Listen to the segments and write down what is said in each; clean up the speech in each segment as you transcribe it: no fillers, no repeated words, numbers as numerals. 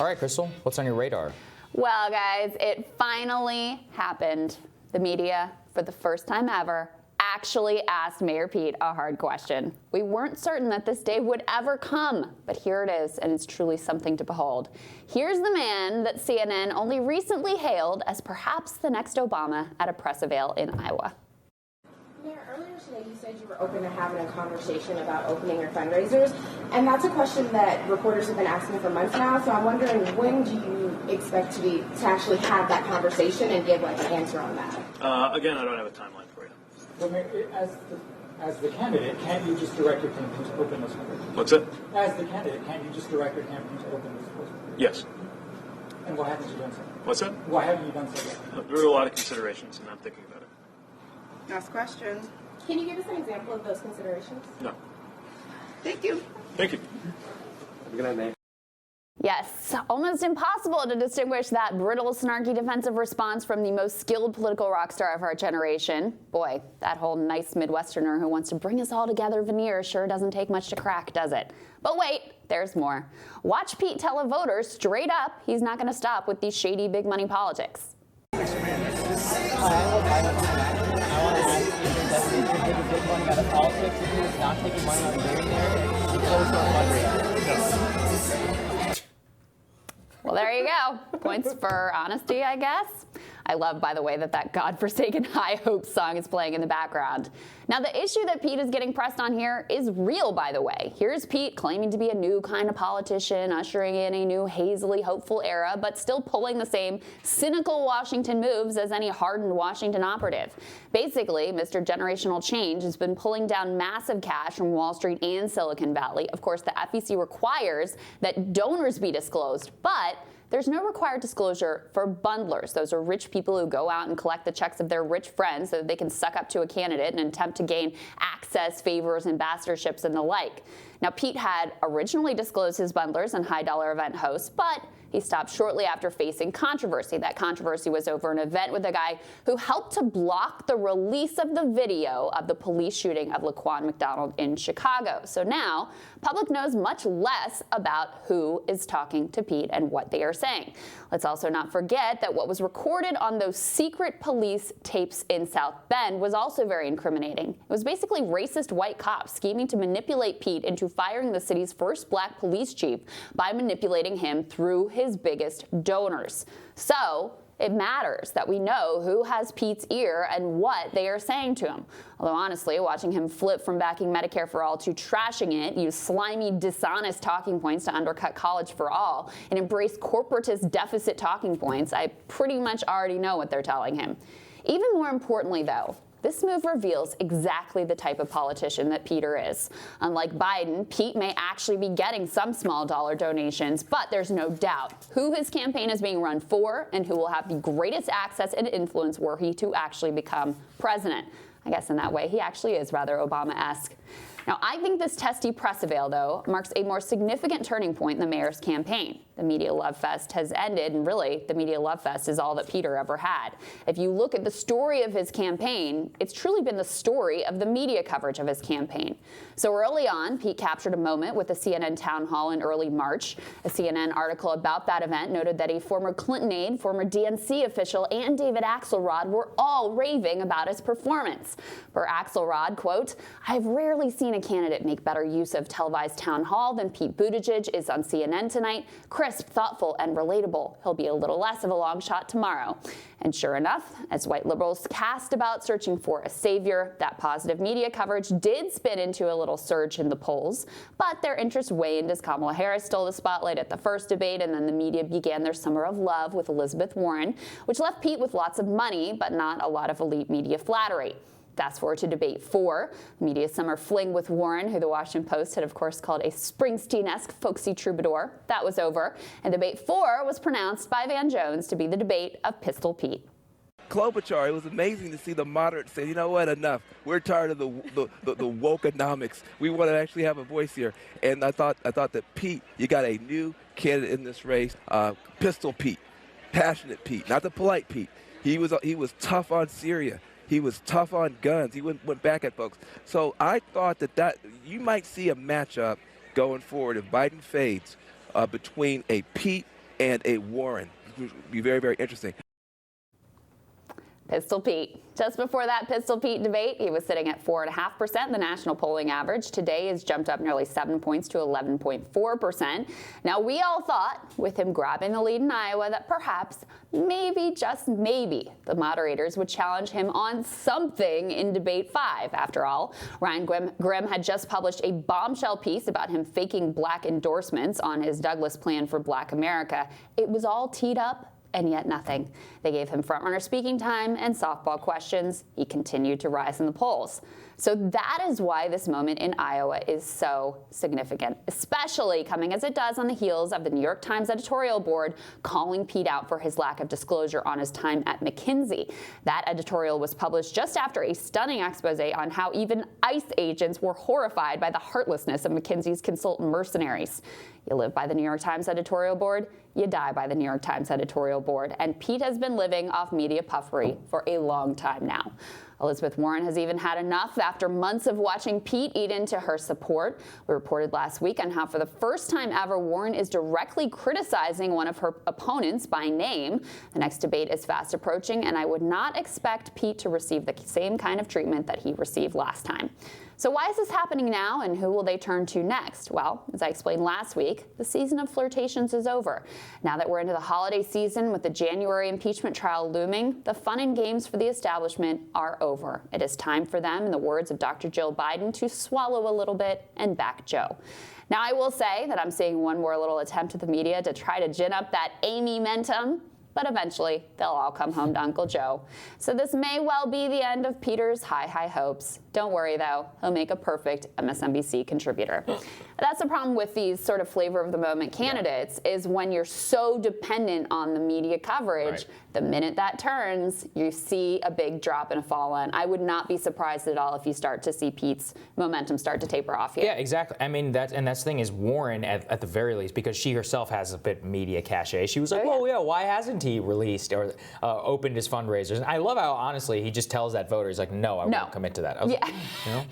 All right, Krystal, what's on your radar? Well, guys, it finally happened. The media, for the first time ever, actually asked Mayor Pete a hard question. We weren't certain that this day would ever come, but here it is, and it's truly something to behold. Here's the man that CNN only recently hailed as perhaps the next Obama at a press avail in Iowa. Mayor, earlier today you said you were open to having a conversation about opening your fundraisers, and that's a question that reporters have been asking for months now, so I'm wondering, when do you expect to actually have that conversation and give an answer on that? Again, I don't have a timeline for you. Well, Mayor, as the candidate, can't you just direct your campaign to open those fundraisers? What's it? As the candidate, can't you just direct your campaign to open those fundraisers? Yes. And why haven't you done so? What's that? Why haven't you done so yet? There are a lot of considerations, and I'm thinking about it. Last question. Can you give us an example of those considerations? No. Thank you. Thank you. Good night, Mayor. Yes, almost impossible to distinguish that brittle, snarky defensive response from the most skilled political rock star of our generation. Boy, that whole nice Midwesterner who wants to bring us all together veneer sure doesn't take much to crack, does it? But wait, there's more. Watch Pete tell a voter straight up he's not going to stop with these shady big money politics. I want to ask you if you're taking big money out of politics, if you're not taking money out of billionaires, you close our fundraising. Well, there you go. Points for honesty, I guess. I love, by the way, that godforsaken High Hope song is playing in the background. Now, the issue that Pete is getting pressed on here is real, by the way. Here's Pete claiming to be a new kind of politician, ushering in a new hazily hopeful era, but still pulling the same cynical Washington moves as any hardened Washington operative. Basically, Mr. Generational Change has been pulling down massive cash from Wall Street and Silicon Valley. Of course, the FEC requires that donors be disclosed, but there's no required disclosure for bundlers. Those are rich people who go out and collect the checks of their rich friends so that they can suck up to a candidate and attempt to gain access, favors, ambassadorships, and the like. Now, Pete had originally disclosed his bundlers and high-dollar event hosts, but he stopped shortly after facing controversy. That controversy was over an event with a guy who helped to block the release of the video of the police shooting of Laquan McDonald in Chicago. So now, public knows much less about who is talking to Pete and what they are saying. Let's also not forget that what was recorded on those secret police tapes in South Bend was also very incriminating. It was basically racist white cops scheming to manipulate Pete into firing the city's first black police chief by manipulating him through his biggest donors. So it matters that we know who has Pete's ear and what they are saying to him. Although honestly, watching him flip from backing Medicare for all to trashing it, use slimy, dishonest talking points to undercut college for all, and embrace corporatist deficit talking points, I pretty much already know what they're telling him. Even more importantly, though, this move reveals exactly the type of politician that Peter is. Unlike Biden, Pete may actually be getting some small dollar donations, but there's no doubt who his campaign is being run for and who will have the greatest access and influence were he to actually become president. I guess in that way, he actually is rather Obama-esque. Now, I think this testy press avail, though, marks a more significant turning point in the mayor's campaign. The media love fest has ended, and really, the media love fest is all that Peter ever had. If you look at the story of his campaign, it's truly been the story of the media coverage of his campaign. So early on, Pete captured a moment with a CNN town hall in early March. A CNN article about that event noted that a former Clinton aide, former DNC official, and David Axelrod were all raving about his performance. For Axelrod, quote, "I've rarely seen a candidate make better use of televised town hall than Pete Buttigieg is on CNN tonight. Crisp, thoughtful, and relatable. He'll be a little less of a long shot tomorrow." And sure enough, as white liberals cast about searching for a savior, that positive media coverage did spin into a little surge in the polls, but their interest waned as Kamala Harris stole the spotlight at the first debate, and then the media began their summer of love with Elizabeth Warren, which left Pete with lots of money, but not a lot of elite media flattery. Fast forward to debate 4, media's summer fling with Warren, who the Washington Post had, of course, called a Springsteen-esque folksy troubadour. That was over, and debate 4 was pronounced by Van Jones to be the debate of Pistol Pete. Klobuchar, it was amazing to see the moderates say, you know what, enough. We're tired of the wokeonomics. We want to actually have a voice here. And I thought that Pete, you got a new candidate in this race, Pistol Pete, passionate Pete, not the polite Pete. He was tough on Syria. He was tough on guns. He went back at folks. So I thought that you might see a matchup going forward if Biden fades between a Pete and a Warren. Which would be very, very interesting. Pistol Pete. Just before that Pistol Pete debate, he was sitting at 4.5%, the national polling average. Today has jumped up nearly 7 points to 11.4%. Now, we all thought, with him grabbing the lead in Iowa, that perhaps, maybe, just maybe, the moderators would challenge him on something in debate 5. After all, Ryan Grimm had just published a bombshell piece about him faking black endorsements on his Douglas Plan for Black America. It was all teed up, and yet nothing. They gave him frontrunner speaking time and softball questions. He continued to rise in the polls. So that is why this moment in Iowa is so significant, especially coming as it does on the heels of the New York Times editorial board calling Pete out for his lack of disclosure on his time at McKinsey. That editorial was published just after a stunning expose on how even ICE agents were horrified by the heartlessness of McKinsey's consultant mercenaries. You live by the New York Times editorial board, you die by the New York Times editorial board. And Pete has been living off media puffery for a long time now. Elizabeth Warren has even had enough after months of watching Pete eat into her support. We reported last week on how for the first time ever, Warren is directly criticizing one of her opponents by name. The next debate is fast approaching, and I would not expect Pete to receive the same kind of treatment that he received last time. So why is this happening now, and who will they turn to next? Well, as I explained last week, the season of flirtations is over. Now that we're into the holiday season with the January impeachment trial looming, the fun and games for the establishment are over. It is time for them, in the words of Dr. Jill Biden, to swallow a little bit and back Joe. Now, I will say that I'm seeing one more little attempt at the media to try to gin up that Amy-mentum, but eventually they'll all come home to Uncle Joe. So this may well be the end of Peter's high hopes. Don't worry, though. He'll make a perfect MSNBC contributor. That's the problem with these sort of flavor of the moment candidates is when you're so dependent on the media coverage, Right. the minute that turns, you see a big drop and a fall in. I would not be surprised at all if you start to see Pete's momentum start to taper off here. Yeah, exactly. I mean, that's the thing is Warren, at the very least, because she herself has a bit media cachet, she was like, Oh, yeah. well, yeah, why hasn't he released or opened his fundraisers? And I love how, honestly, he just tells that voter, he's like, no, I won't commit to that. I was like, you know,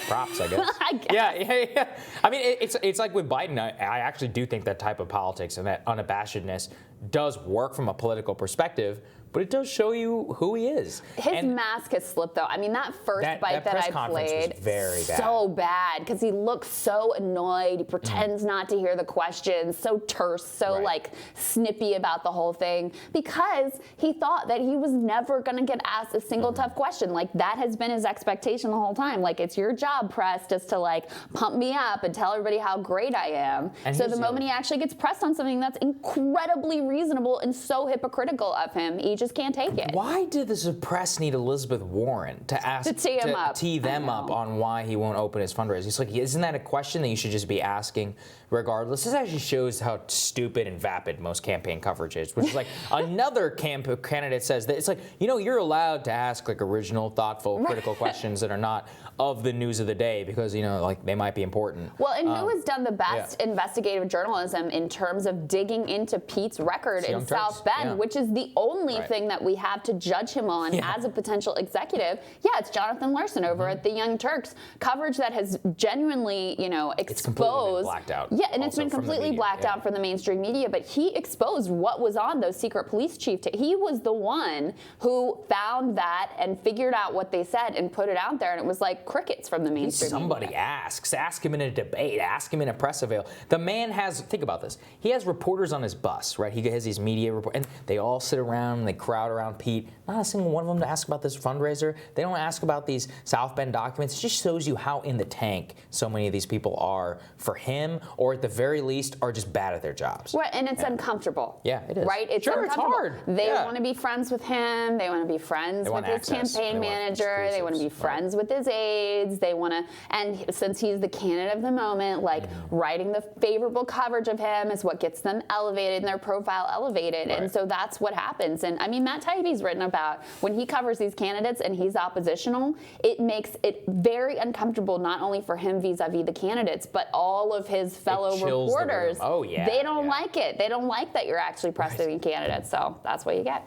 props, I guess. I guess. Yeah. I mean, it's like with Biden, I actually do think that type of politics and that unabashedness does work from a political perspective, but it does show you who he is. His mask has slipped, though. I mean, that first bite that press I conference played, was very bad. so bad, because he looks so annoyed. He pretends not to hear the questions, so terse, so Right. like snippy about the whole thing, because he thought that he was never going to get asked a single tough question. Like, that has been his expectation the whole time. Like, it's your job, press, just to like pump me up and tell everybody how great I am. And So here's the the moment other- he actually gets pressed on something that's incredibly reasonable and so hypocritical of him, he just can't take it. Why did the press need Elizabeth Warren to ask To tee him up. tee them I up know. on why he won't open his fundraiser? It's like, isn't that a question that you should just be asking regardless? This actually shows how stupid and vapid most campaign coverage is, which is like another candidate says that it's like, you know, you're allowed to ask like original, thoughtful, critical questions that are not of the news of the day because, you know, like they might be important. Well, and who has done the best investigative journalism in terms of digging into Pete's record It's in Young South Turks, Bend, yeah. which is the only Right. thing that we have to judge him on as a potential executive? Yeah, it's Jonathan Larson over at the Young Turks. Coverage that has genuinely, you know, It's completely been exposed. blacked out Yeah, and it's also been from the completely media, blacked yeah. out from the mainstream media, but he exposed what was on those secret police chief. He was the one who found that and figured out what they said and put it out there, and it was like crickets from the mainstream Somebody media. ask him in a debate, ask him in a press avail. The man has, think about this, he has reporters on his bus, right? He has these media reporters, and they all sit around, and they crowd around Pete. Not a single one of them to ask about this fundraiser. They don't ask about these South Bend documents. It just shows you how in the tank so many of these people are for him, or at the very least, are just bad at their jobs. Right, and it's uncomfortable. Yeah, it is. Right? It's Sure, it's uncomfortable. hard. They Yeah. want to be friends with him. They want to be friends They with want his access. campaign They want manager. They want to be exclusives. friends with his aides. They want to, and since he's the candidate of the moment, like writing the favorable coverage of him is what gets them elevated and their profile elevated. And Right. so that's what happens. And I mean, Matt Taibbi's written about when he covers these candidates and he's oppositional, it makes it very uncomfortable, not only for him vis-a-vis the candidates, but all of his fellow chills the room. reporters. Oh, yeah, They don't yeah. like it. They don't like that you're actually pressing candidates. So that's what you get.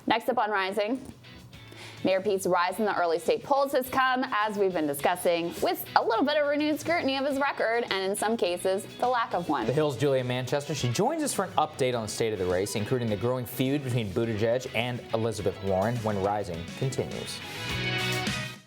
Next up on Rising. Mayor Pete's rise in the early state polls has come, as we've been discussing, with a little bit of renewed scrutiny of his record and, in some cases, the lack of one. The Hill's Julia Manchester. She joins us for an update on the state of the race, including the growing feud between Buttigieg and Elizabeth Warren when Rising continues.